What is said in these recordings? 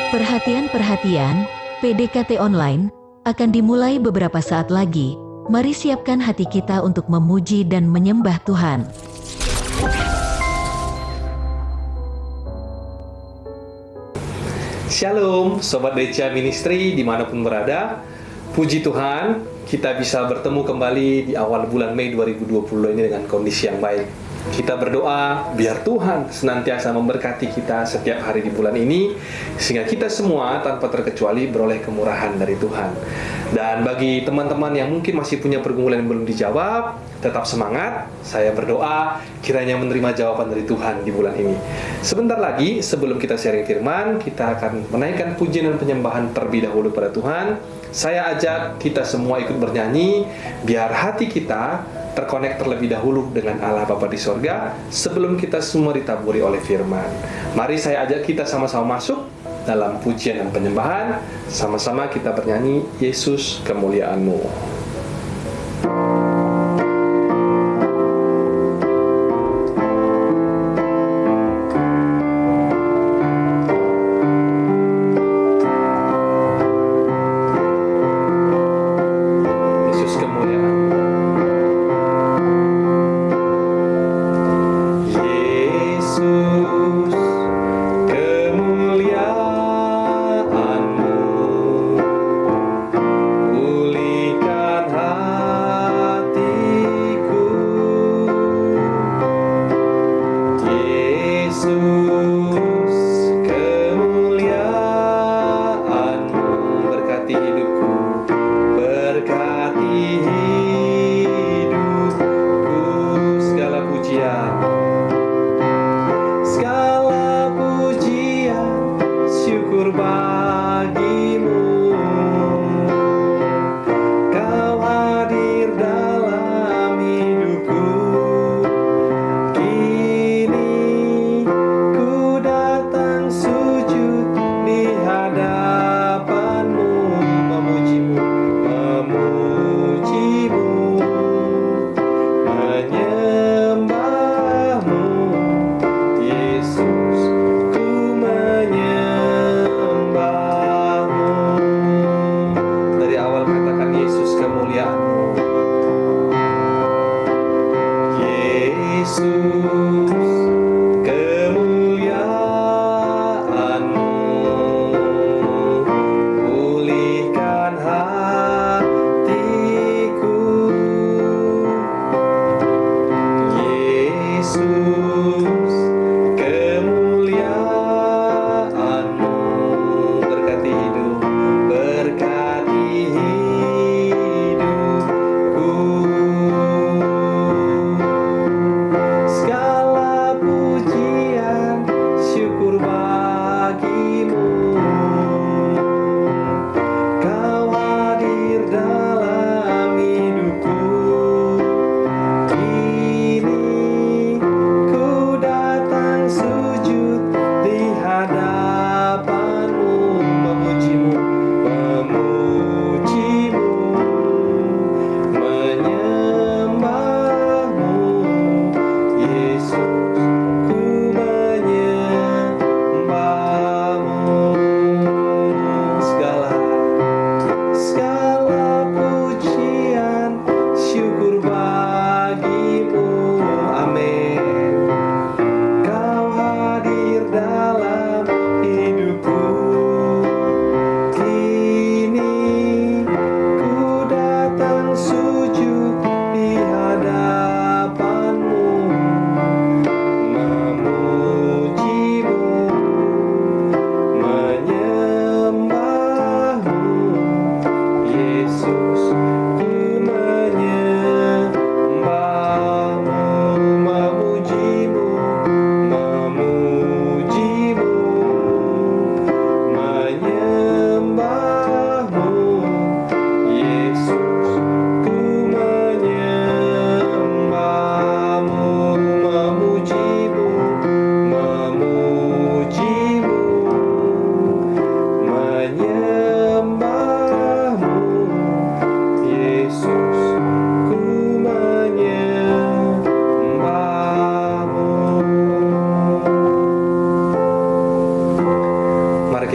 Perhatian, PDKT online akan dimulai beberapa saat lagi. Mari siapkan hati kita untuk memuji dan menyembah Tuhan. Shalom, Sobat Deca Ministry dimanapun berada. Puji Tuhan, kita bisa bertemu kembali di awal bulan Mei 2020 ini dengan kondisi yang baik. Kita berdoa biar Tuhan senantiasa memberkati kita setiap hari di bulan ini, sehingga kita semua tanpa terkecuali beroleh kemurahan dari Tuhan. Dan bagi teman-teman yang mungkin masih punya pergumulan yang belum dijawab, tetap semangat. Saya berdoa kiranya menerima jawaban dari Tuhan di bulan ini. Sebentar lagi sebelum kita sharing firman, kita akan menaikkan pujian dan penyembahan terlebih dahulu pada Tuhan. Saya ajak kita semua ikut bernyanyi, biar hati kita terkonek terlebih dahulu dengan Allah Bapa di sorga sebelum kita semua ditaburi oleh firman. Mari saya ajak kita sama-sama masuk dalam pujian dan penyembahan. Sama-sama kita bernyanyi, Yesus kemuliaan-Mu.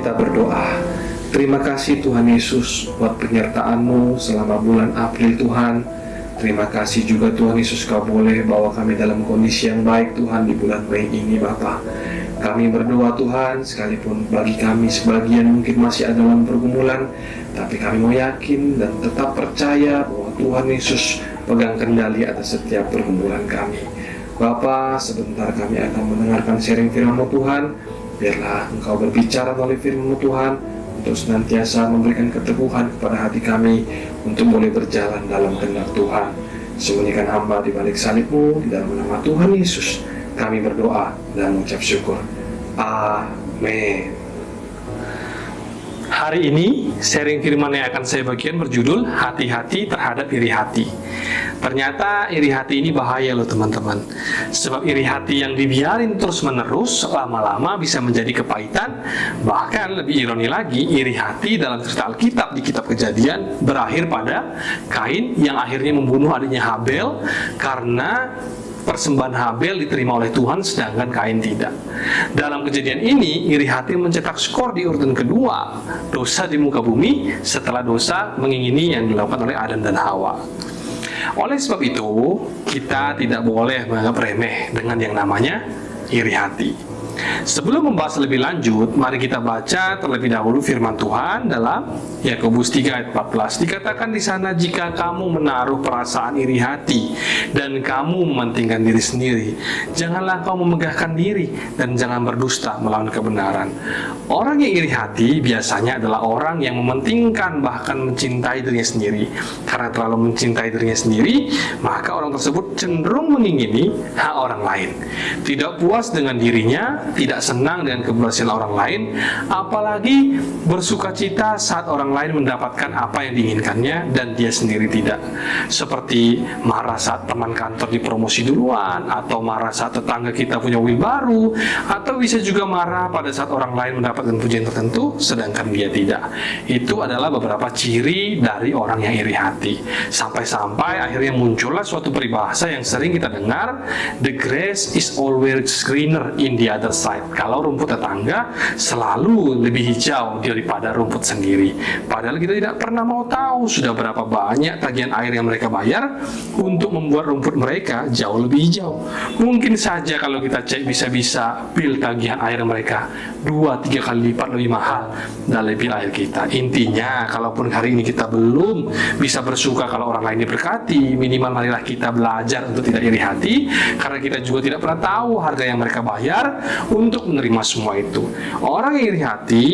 kita berdoa. Terima kasih Tuhan Yesus buat penyertaan-Mu selama bulan April Tuhan. Terima kasih juga Tuhan Yesus Kau boleh bawa kami dalam kondisi yang baik Tuhan di bulan Mei ini Bapa. Kami berdoa Tuhan, sekalipun bagi kami sebagian mungkin masih ada dalam pergumulan, tapi kami mau yakin dan tetap percaya bahwa Tuhan Yesus pegang kendali atas setiap pergumulan kami. Bapa, sebentar kami akan mendengarkan sharing firman-Mu Tuhan. Biarlah Engkau berbicara melalui firman-Mu Tuhan, untuk senantiasa memberikan keteguhan kepada hati kami untuk boleh berjalan dalam kehendak Tuhan. Sembunyikan hamba di balik salib-Mu, di dalam nama Tuhan Yesus kami berdoa dan mengucap syukur. Amin. Hari ini sharing firman yang akan saya bagikan berjudul hati-hati terhadap iri hati. Ternyata iri hati ini bahaya loh teman-teman. Sebab iri hati yang dibiarin terus menerus lama-lama bisa menjadi kepahitan. Bahkan lebih ironi lagi, iri hati dalam cerita Alkitab di kitab Kejadian berakhir pada Kain yang akhirnya membunuh adiknya Habel karena persembahan Habel diterima oleh Tuhan sedangkan Kain tidak. Dalam kejadian ini, iri hati mencetak skor di urutan kedua dosa di muka bumi setelah dosa mengingini yang dilakukan oleh Adam dan Hawa. Oleh sebab itu, kita tidak boleh menganggap remeh dengan yang namanya iri hati. Sebelum membahas lebih lanjut, mari kita baca terlebih dahulu firman Tuhan dalam Yakobus 3 ayat 14. Dikatakan di sana, jika kamu menaruh perasaan iri hati dan kamu mementingkan diri sendiri, janganlah kau memegahkan diri dan jangan berdusta melawan kebenaran. Orang yang iri hati biasanya adalah orang yang mementingkan bahkan mencintai dirinya sendiri. Karena terlalu mencintai dirinya sendiri, maka orang tersebut cenderung mengingini hak orang lain. Tidak puas dengan dirinya, tidak senang dengan keberhasilan orang lain, apalagi bersuka cita saat orang lain mendapatkan apa yang diinginkannya dan dia sendiri tidak. Seperti marah saat teman kantor dipromosi duluan, atau marah saat tetangga kita punya mobil baru, atau bisa juga marah pada saat orang lain mendapatkan pujian tertentu sedangkan dia tidak. Itu adalah beberapa ciri dari orang yang iri hati. Sampai-sampai akhirnya muncullah suatu peribahasa yang sering kita dengar, the grass is always greener in the other side. Kalau rumput tetangga selalu lebih hijau daripada rumput sendiri. Padahal kita tidak pernah mau tahu sudah berapa banyak tagihan air yang mereka bayar untuk membuat rumput mereka jauh lebih hijau. Mungkin saja kalau kita cek bisa-bisa bil tagihan air mereka 2-3 kali lipat lebih mahal dari bil air kita. Intinya, kalaupun hari ini kita belum bisa bersuka kalau orang lain diberkati, minimal marilah kita belajar untuk tidak iri hati, karena kita juga tidak pernah tahu harga yang mereka bayar untuk menerima semua itu. Orang yang iri hati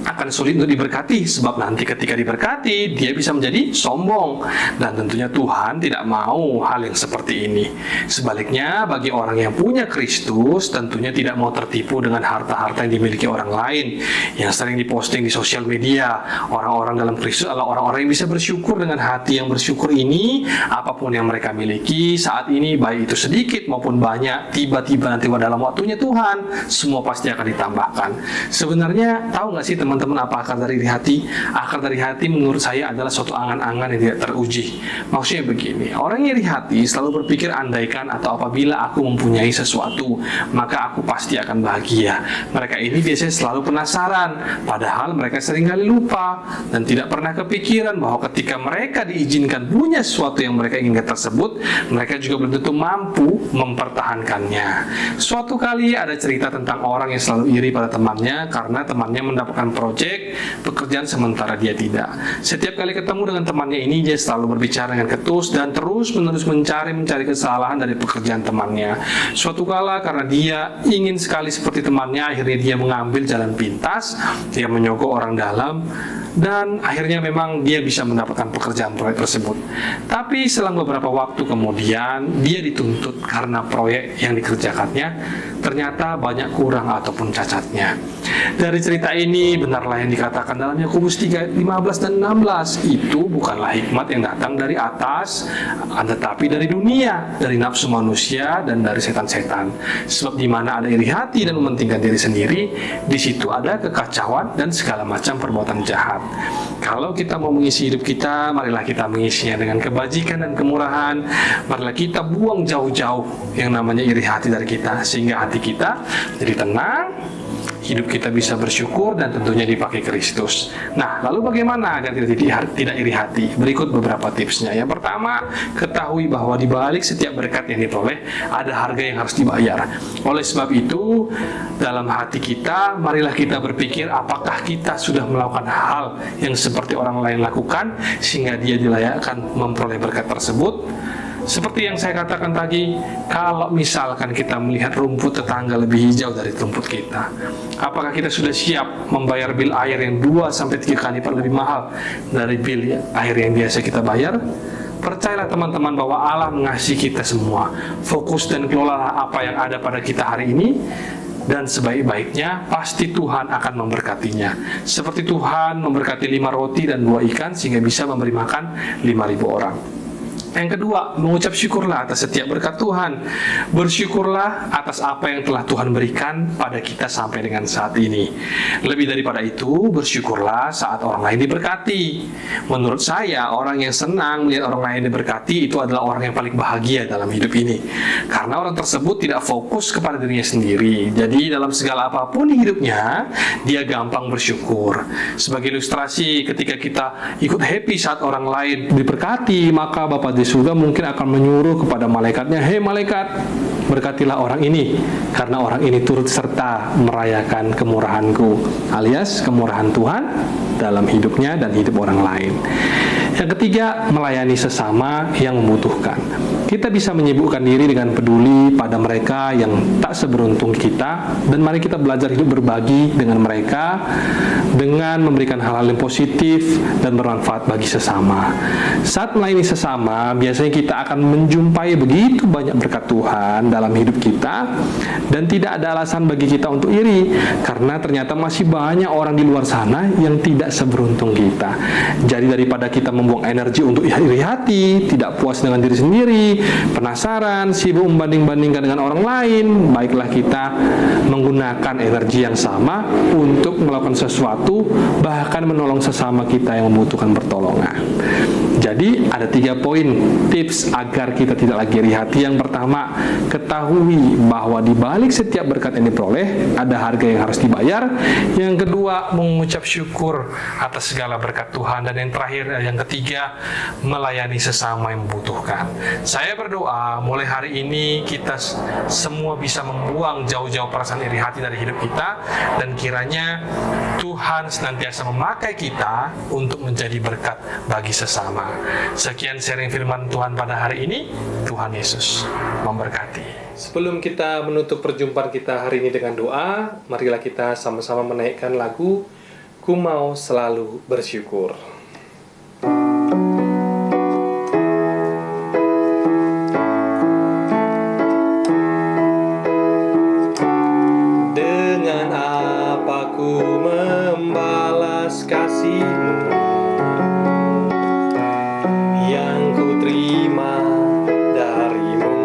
akan sulit untuk diberkati, sebab nanti ketika diberkati dia bisa menjadi sombong, dan tentunya Tuhan tidak mau hal yang seperti ini. Sebaliknya, bagi orang yang punya Kristus tentunya tidak mau tertipu dengan harta-harta yang dimiliki orang lain yang sering diposting di sosial media. Orang-orang dalam Kristus adalah orang-orang yang bisa bersyukur dengan hati yang bersyukur ini. Apapun yang mereka miliki saat ini, baik itu sedikit maupun banyak, tiba-tiba nanti dalam waktunya Tuhan semua pasti akan ditambahkan. Sebenarnya tahu nggak sih teman-teman apa akar dari iri hati? Akar dari hati menurut saya adalah suatu angan-angan yang tidak teruji. Maksudnya begini, orang yang iri hati selalu berpikir andaikan atau apabila aku mempunyai sesuatu, maka aku pasti akan bahagia. Mereka ini biasanya selalu penasaran, padahal mereka seringkali lupa dan tidak pernah kepikiran bahwa ketika mereka diizinkan punya sesuatu yang mereka inginkan tersebut, mereka juga belum tentu mampu mempertahankannya. Suatu kali ada cerita tentang orang yang selalu iri pada temannya karena temannya mendapatkan proyek pekerjaan sementara dia tidak. Setiap kali ketemu dengan temannya ini, dia selalu berbicara dengan ketus dan terus-menerus mencari kesalahan dari pekerjaan temannya. Suatu kala karena dia ingin sekali seperti temannya, akhirnya dia mengambil jalan pintas, dia menyogok orang dalam, dan akhirnya memang dia bisa mendapatkan pekerjaan proyek tersebut. Tapi selang beberapa waktu kemudian dia dituntut karena proyek yang dikerjakannya ternyata banyak kurang ataupun cacatnya. Dari cerita ini benarlah yang dikatakan dalam Yakobus 3 ayat 15 dan 16, itu bukanlah hikmat yang datang dari atas, tetapi dari dunia, dari nafsu manusia dan dari setan-setan. Sebab di mana ada iri hati dan mementingkan diri sendiri, di situ ada kekacauan dan segala macam perbuatan jahat. Kalau kita mau mengisi hidup kita, marilah kita mengisinya dengan kebajikan dan kemurahan. Marilah kita buang jauh-jauh yang namanya iri hati dari kita, sehingga hati kita jadi tenang, hidup kita bisa bersyukur dan tentunya dipakai Kristus. Nah, lalu bagaimana agar tidak iri hati? Berikut beberapa tipsnya. Yang pertama, ketahui bahwa di balik setiap berkat yang diperoleh ada harga yang harus dibayar. Oleh sebab itu, dalam hati kita, marilah kita berpikir apakah kita sudah melakukan hal yang seperti orang lain lakukan sehingga dia dilayakkan memperoleh berkat tersebut. Seperti yang saya katakan tadi, kalau misalkan kita melihat rumput tetangga lebih hijau dari rumput kita, apakah kita sudah siap membayar bil air yang 2-3 kali lipat lebih mahal dari bil air yang biasa kita bayar? Percayalah teman-teman bahwa Allah mengasihi kita semua. Fokus dan kelolalah apa yang ada pada kita hari ini, dan sebaik-baiknya pasti Tuhan akan memberkatinya. Seperti Tuhan memberkati 5 roti dan 2 ikan sehingga bisa memberi makan 5.000 orang. Yang kedua, mengucap syukurlah atas setiap berkat Tuhan. Bersyukurlah atas apa yang telah Tuhan berikan pada kita sampai dengan saat ini. Lebih daripada itu, bersyukurlah saat orang lain diberkati. Menurut saya, orang yang senang melihat orang lain diberkati itu adalah orang yang paling bahagia dalam hidup ini. Karena orang tersebut tidak fokus kepada dirinya sendiri. Jadi dalam segala apapun di hidupnya, dia gampang bersyukur. Sebagai ilustrasi, ketika kita ikut happy saat orang lain diberkati, maka Bapa di surga mungkin akan menyuruh kepada malaikatnya, "Hei malaikat, berkatilah orang ini, karena orang ini turut serta merayakan kemurahanku," alias kemurahan Tuhan dalam hidupnya dan hidup orang lain. Yang ketiga, melayani sesama yang membutuhkan. Kita bisa menyibukkan diri dengan peduli pada mereka yang tak seberuntung kita, dan mari kita belajar hidup berbagi dengan mereka dengan memberikan hal-hal yang positif dan bermanfaat bagi sesama. Saat melayani sesama, biasanya kita akan menjumpai begitu banyak berkat Tuhan dalam hidup kita, dan tidak ada alasan bagi kita untuk iri, karena ternyata masih banyak orang di luar sana yang tidak seberuntung kita. Jadi daripada kita membuang energi untuk iri hati, tidak puas dengan diri sendiri, penasaran, sibuk membanding-bandingkan dengan orang lain, baiklah kita menggunakan energi yang sama untuk melakukan sesuatu, bahkan menolong sesama kita yang membutuhkan pertolongan. Jadi ada 3 poin tips agar kita tidak lagi iri hati. Yang pertama, ketahui bahwa di balik setiap berkat yang diperoleh ada harga yang harus dibayar. Yang kedua, mengucap syukur atas segala berkat Tuhan. Dan yang terakhir, yang ketiga, melayani sesama yang membutuhkan. Saya berdoa mulai hari ini kita semua bisa membuang jauh-jauh perasaan iri hati dari hidup kita, dan kiranya Tuhan senantiasa memakai kita untuk menjadi berkat bagi sesama. Sekian sharing firman Tuhan pada hari ini. Tuhan Yesus memberkati. Sebelum kita menutup perjumpaan kita hari ini dengan doa, marilah kita sama-sama menaikkan lagu "Ku Mau Selalu Bersyukur". Dengan apa ku membalas kasih-Mu yang ku terima dari-Mu?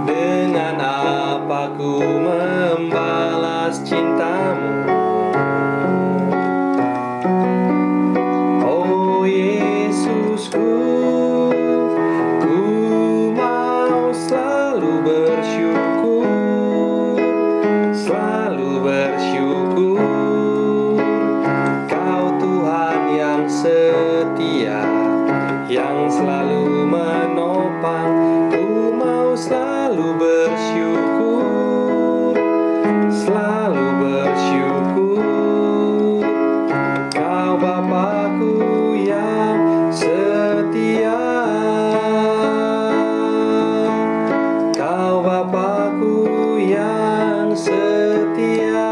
Dengan apa ku membalas cinta-Mu? Oh Yesusku, ku mau selalu bersyukur, selalu bersyukur. Kau Tuhan yang setia, yang selalu menopang. Ku mau selalu bersyukur, selalu bersyukur. Kau Bapakku yang setia, Kau Bapakku yang setia,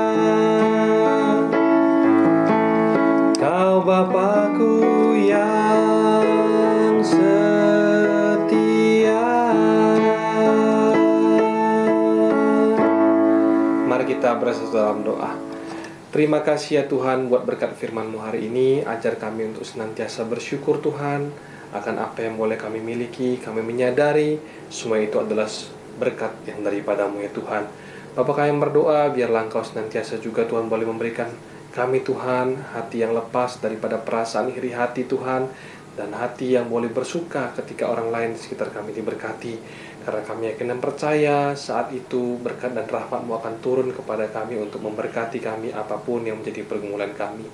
Kau Bapakku yang setia. Mari kita bersatu dalam doa. Terima kasih ya Tuhan buat berkat firman-Mu hari ini. Ajar kami untuk senantiasa bersyukur Tuhan akan apa yang boleh kami miliki. Kami menyadari semua itu adalah berkat yang daripada-Mu ya Tuhan. Bapa kami berdoa, biarlah Engkau senantiasa juga Tuhan boleh memberikan kami Tuhan hati yang lepas daripada perasaan iri hati Tuhan, dan hati yang boleh bersuka ketika orang lain di sekitar kami diberkati. Karena kami yakin dan percaya saat itu berkat dan rahmat-Mu akan turun kepada kami untuk memberkati kami apapun yang menjadi pergumulan kami.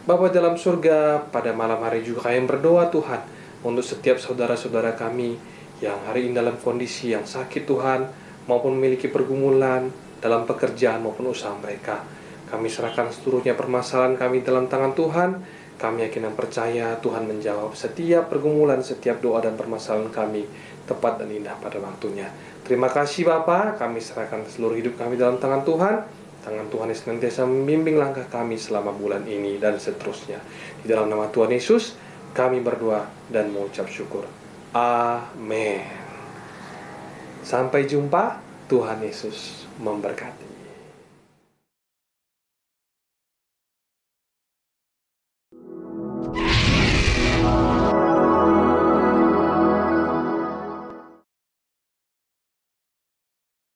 Bapa dalam surga, pada malam hari juga kami berdoa Tuhan untuk setiap saudara-saudara kami yang hari ini dalam kondisi yang sakit Tuhan, maupun memiliki pergumulan dalam pekerjaan maupun usaha mereka. Kami serahkan seluruhnya permasalahan kami dalam tangan Tuhan. Kami yakin dan percaya Tuhan menjawab setiap pergumulan, setiap doa dan permasalahan kami tepat dan indah pada waktunya. Terima kasih Bapa, kami serahkan seluruh hidup kami dalam tangan Tuhan. Tangan Tuhan yang senantiasa membimbing langkah kami selama bulan ini dan seterusnya. Di dalam nama Tuhan Yesus, kami berdoa dan mengucap syukur. Amin. Sampai jumpa, Tuhan Yesus memberkati.